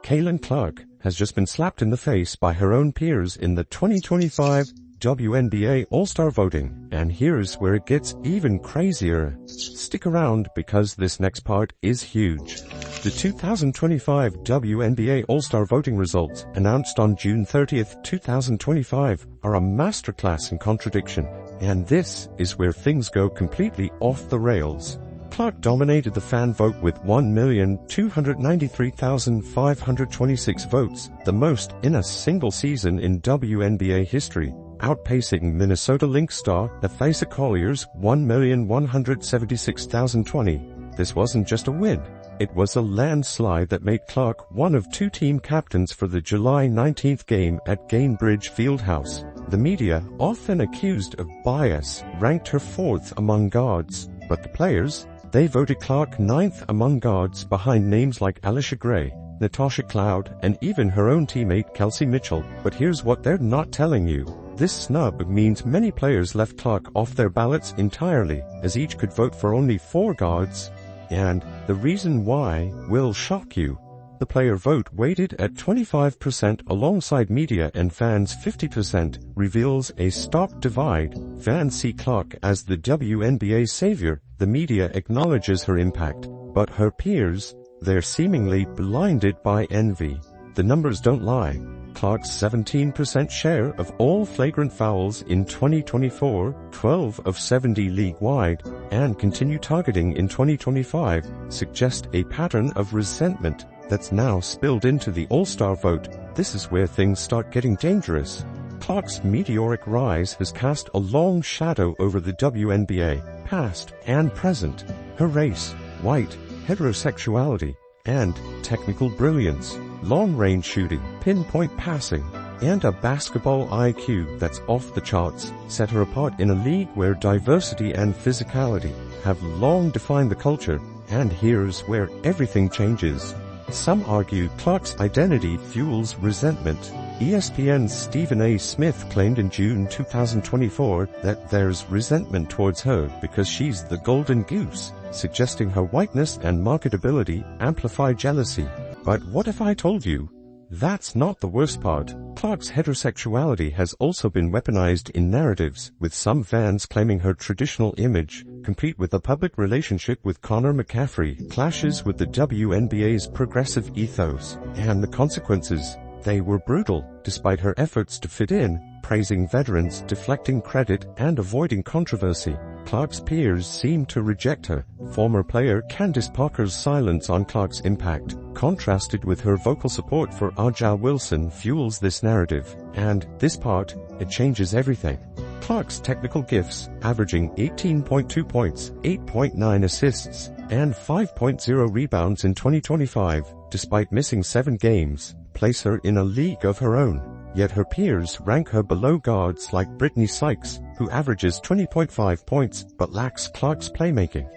Caitlin Clark has just been slapped in the face by her own peers in the 2025 WNBA All-Star voting, and here's where it gets even crazier. Stick around because this next part is huge. The 2025 WNBA All-Star voting results, announced on June 30th, 2025, are a masterclass in contradiction, and this is where things go completely off the rails. Clark dominated the fan vote with 1,293,526 votes, the most in a single season in WNBA history, outpacing Minnesota Lynx star Ephrata Collier's 1,176,020. This wasn't just a win. It was a landslide that made Clark one of two team captains for the July 19th game at Gainbridge Fieldhouse. The media, often accused of bias, ranked her fourth among guards, but the players, they voted Clark ninth among guards behind names like Alicia Gray, Natasha Cloud, and even her own teammate Kelsey Mitchell. But here's what they're not telling you. This snub means many players left Clark off their ballots entirely, as each could vote for only 4 guards. And the reason why will shock you. The player vote, weighted at 25% alongside media and fans 50%, reveals a stark divide. Fans see Clark as the WNBA savior. The media acknowledges her impact, but her peers, they're seemingly blinded by envy. The numbers don't lie. Clark's 17% share of all flagrant fouls in 2024, 12 of 70 league-wide, and continued targeting in 2025 suggest a pattern of resentment that's now spilled into the All-Star vote. This is where things start getting dangerous. Clark's meteoric rise has cast a long shadow over the WNBA, past and present. Her race, white, heterosexuality, and technical brilliance, long-range shooting, pinpoint passing, and a basketball IQ that's off the charts set her apart in a league where diversity and physicality have long defined the culture. And here's where everything changes. Some argue Clark's identity fuels resentment. ESPN's Stephen A. Smith claimed in June 2024 that there's resentment towards her because she's the golden goose, suggesting her whiteness and marketability amplify jealousy. But what if I told you? That's not the worst part. Clark's heterosexuality has also been weaponized in narratives, with some fans claiming her traditional image, complete with a public relationship with Connor McCaffrey, clashes with the WNBA's progressive ethos. And the consequences? They were brutal, despite her efforts to fit in, praising veterans, deflecting credit, and avoiding controversy. Clark's peers seem to reject her. Former player Candace Parker's silence on Clark's impact, contrasted with her vocal support for A'ja Wilson, fuels this narrative. And this part, it changes everything. Clark's technical gifts, averaging 18.2 points, 8.9 assists, and 5.0 rebounds in 2025, despite missing 7 games, place her in a league of her own. Yet her peers rank her below guards like Brittany Sykes, who averages 20.5 points but lacks Clark's playmaking.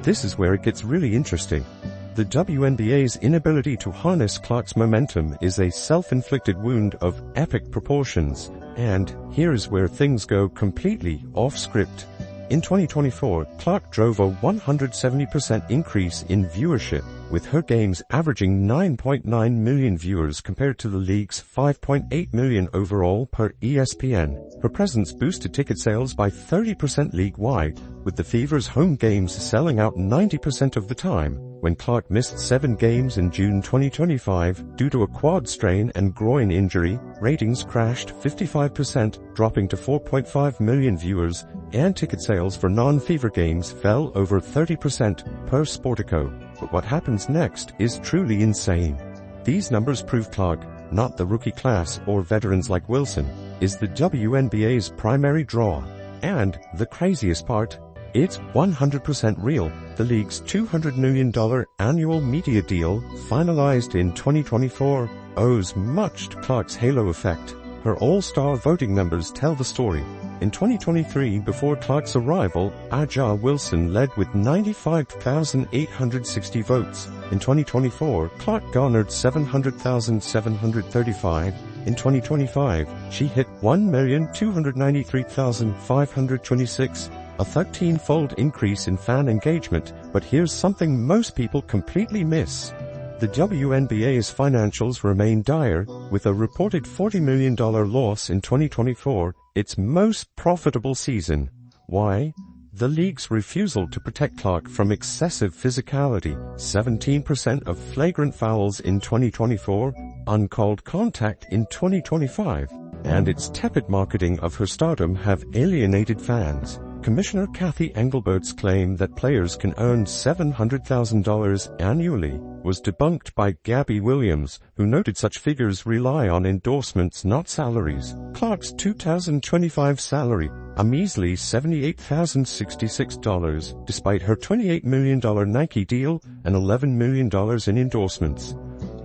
This is where it gets really interesting. The WNBA's inability to harness Clark's momentum is a self-inflicted wound of epic proportions, and here's where things go completely off script. In 2024, Clark drove a 170% increase in viewership, with her games averaging 9.9 million viewers compared to the league's 5.8 million overall per ESPN. Her presence boosted ticket sales by 30% league-wide, with the Fever's home games selling out 90% of the time. When Clark missed 7 games in June 2025 due to a quad strain and groin injury, ratings crashed 55%, dropping to 4.5 million viewers, and ticket sales for non-Fever games fell over 30% per Sportico. But what happens next is truly insane. These numbers prove Clark, not the rookie class or veterans like Wilson, is the WNBA's primary draw. And the craziest part, it's 100% real. The league's $200 million annual media deal, finalized in 2024, owes much to Clark's halo effect. Her all-star voting numbers tell the story. In 2023, before Clark's arrival, A'ja Wilson led with 95,860 votes. In 2024, Clark garnered 700,735. In 2025, she hit 1,293,526, a 13-fold increase in fan engagement. But here's something most people completely miss. The WNBA's financials remain dire, with a reported $40 million loss in 2024, its most profitable season. Why? The league's refusal to protect Clark from excessive physicality, 17% of flagrant fouls in 2024, uncalled contact in 2025, and its tepid marketing of her stardom have alienated fans. Commissioner Kathy Engelbert's claim that players can earn $700,000 annually was debunked by Gabby Williams, who noted such figures rely on endorsements, not salaries. Clark's 2025 salary, a measly $78,066, despite her $28 million Nike deal and $11 million in endorsements.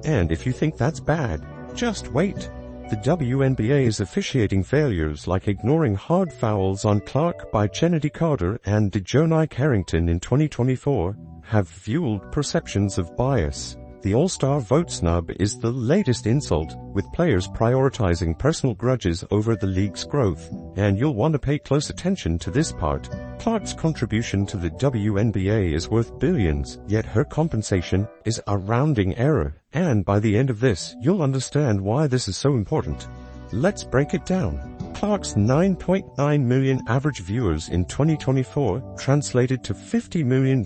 And if you think that's bad, just wait. The WNBA's officiating failures, like ignoring hard fouls on Clark by Kennedy Carter and DeJounte Carrington in 2024, have fueled perceptions of bias. The All-Star vote snub is the latest insult, with players prioritizing personal grudges over the league's growth, and you'll want to pay close attention to this part. Clark's contribution to the WNBA is worth billions, yet her compensation is a rounding error, and by the end of this, you'll understand why this is so important. Let's break it down. Clark's 9.9 million average viewers in 2024 translated to $50 million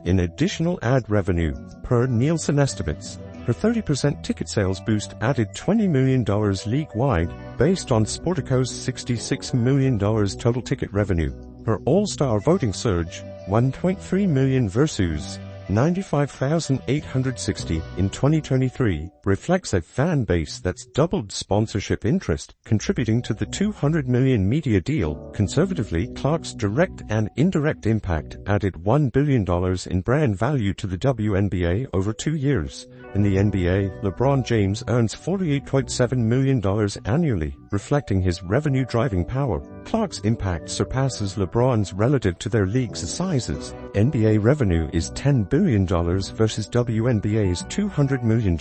in additional ad revenue, per Nielsen estimates. Her 30% ticket sales boost added $20 million league-wide, based on Sportico's $66 million total ticket revenue. Her All-Star voting surge, 1.3 million versus 95,860 in 2023, reflects a fan base that's doubled sponsorship interest, contributing to the $200 million media deal. Conservatively, Clark's direct and indirect impact added $1 billion in brand value to the WNBA over 2 years. In the NBA, LeBron James earns $48.7 million annually, reflecting his revenue-driving power. Clark's impact surpasses LeBron's relative to their league's sizes. NBA revenue is $10 billion versus WNBA's $200 million.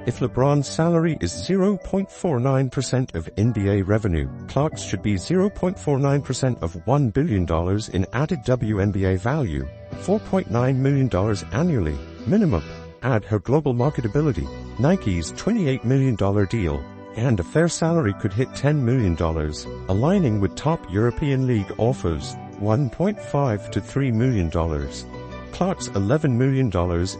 If LeBron's salary is 0.49% of NBA revenue, Clark's should be 0.49% of $1 billion in added WNBA value, $4.9 million annually, minimum. Add her global marketability, Nike's $28 million deal, and a fair salary could hit $10 million, aligning with top European league offers, $1.5 to $3 million. Clark's $11 million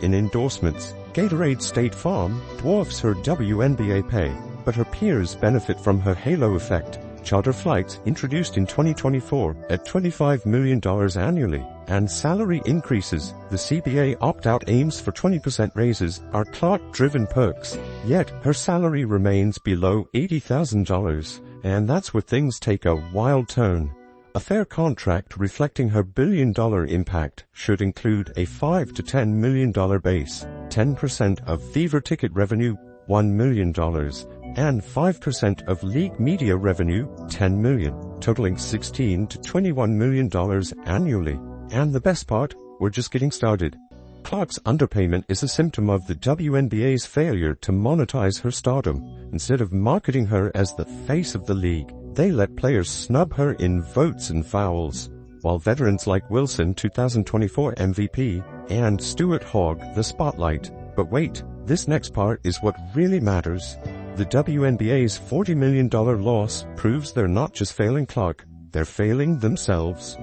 in endorsements, Gatorade State Farm, dwarfs her WNBA pay, but her peers benefit from her halo effect. Charter flights introduced in 2024 at $25 million annually, and salary increases. The CBA opt-out aims for 20% raises are Clark-driven perks, yet her salary remains below $80,000, and that's where things take a wild turn. A fair contract reflecting her billion-dollar impact should include a $5 to $10 million base, 10% of Fever ticket revenue, $1 million, and 5% of league media revenue, $10 million, totaling $16 to $21 million annually. And the best part, we're just getting started. Clark's underpayment is a symptom of the WNBA's failure to monetize her stardom. Instead of marketing her as the face of the league, they let players snub her in votes and fouls, while veterans like Wilson, 2024 MVP, and Stewart hog the spotlight. But wait, this next part is what really matters. The WNBA's $40 million loss proves they're not just failing Clark, they're failing themselves.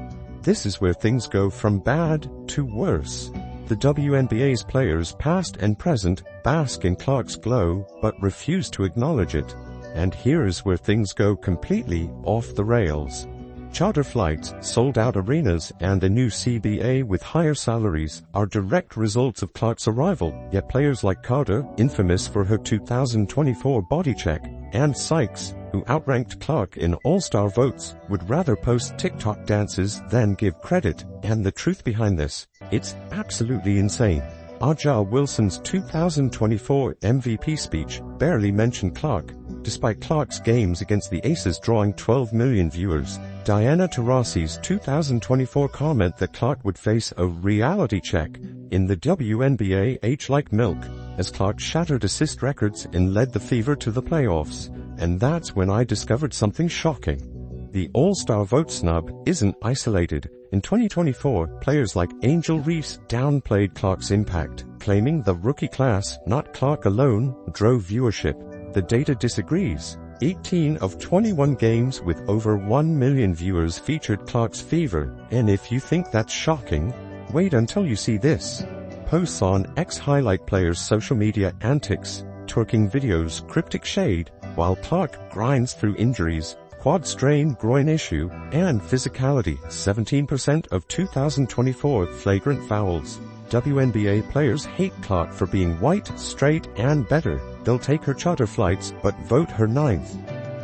This is where things go from bad to worse. The WNBA's players, past and present, bask in Clark's glow, but refuse to acknowledge it. And here's where things go completely off the rails. Charter flights, sold-out arenas, and a new CBA with higher salaries are direct results of Clark's arrival, yet players like Carter, infamous for her 2024 body check, and Sykes, who outranked Clark in all-star votes, would rather post TikTok dances than give credit. And the truth behind this, it's absolutely insane. Aja Wilson's 2024 MVP speech barely mentioned Clark, despite Clark's games against the Aces drawing 12 million viewers. Diana Taurasi's 2024 comment that Clark would face a reality check in the WNBA age like milk, as Clark shattered assist records and led the Fever to the playoffs. And that's when I discovered something shocking. The All-Star vote snub isn't isolated. In 2024, players like Angel Reese downplayed Clark's impact, claiming the rookie class, not Clark alone, drove viewership. The data disagrees. 18 of 21 games with over 1 million viewers featured Clark's fever, and if you think that's shocking, wait until you see this. Posts on ex-highlight players' social media antics, twerking videos, cryptic shade, while Clark grinds through injuries, quad strain, groin issue, and physicality. 17% of 2024 flagrant fouls. WNBA players hate Clark for being white, straight, and better. They'll take her charter flights, but vote her ninth.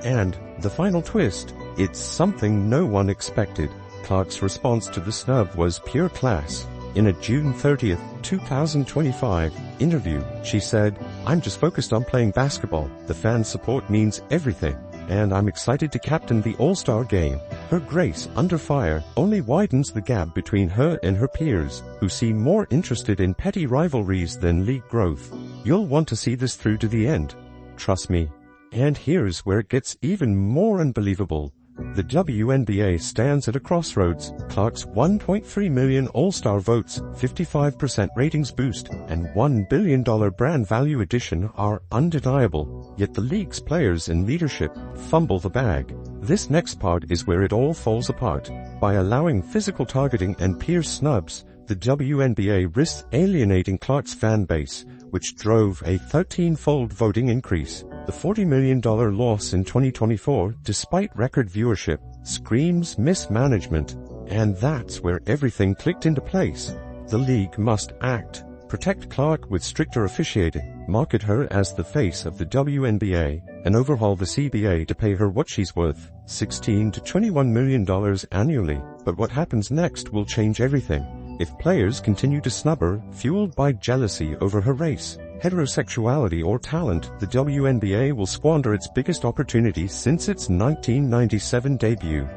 And the final twist, it's something no one expected. Clark's response to the snub was pure class. In a June 30th, 2025 interview, she said, "I'm just focused on playing basketball. The fan support means everything. And I'm excited to captain the All-Star game." Her grace under fire only widens the gap between her and her peers, who seem more interested in petty rivalries than league growth. You'll want to see this through to the end. Trust me. And here's where it gets even more unbelievable. The WNBA stands at a crossroads. Clark's 1.3 million All-Star votes, 55% ratings boost, and $1 billion brand value addition are undeniable. Yet the league's players and leadership fumble the bag. This next part is where it all falls apart. By allowing physical targeting and peer snubs, the WNBA risks alienating Clark's fan base, which drove a 13-fold voting increase. The $40 million loss in 2024, despite record viewership, screams mismanagement. And that's where everything clicked into place. The league must act. Protect Clark with stricter officiating, market her as the face of the WNBA, and overhaul the CBA to pay her what she's worth, $16 to $21 million annually. But what happens next will change everything. If players continue to snub her, fueled by jealousy over her race, heterosexuality, or talent, the WNBA will squander its biggest opportunity since its 1997 debut.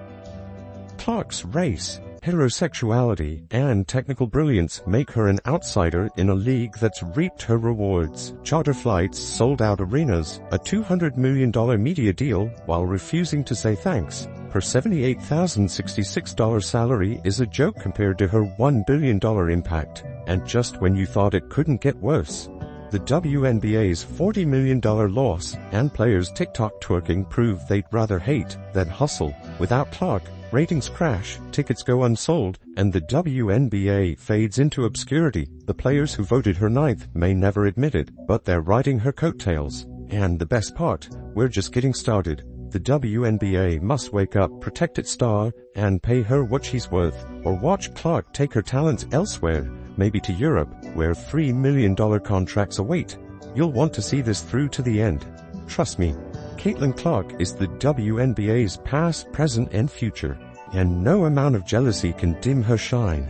Clark's race, heterosexuality, and technical brilliance make her an outsider in a league that's reaped her rewards. Charter flights, sold-out arenas, a $200 million media deal, while refusing to say thanks. Her $78,066 salary is a joke compared to her $1 billion impact. And just when you thought it couldn't get worse, the WNBA's $40 million loss and players' TikTok twerking prove they'd rather hate than hustle. Without Clark, ratings crash, tickets go unsold, and the WNBA fades into obscurity. The players who voted her ninth may never admit it, but they're riding her coattails. And the best part, we're just getting started. The WNBA must wake up, protect its star, and pay her what she's worth, or watch Clark take her talents elsewhere, maybe to Europe, where $3 million contracts await. You'll want to see this through to the end. Trust me, Caitlin Clark is the WNBA's past, present, and future, and no amount of jealousy can dim her shine.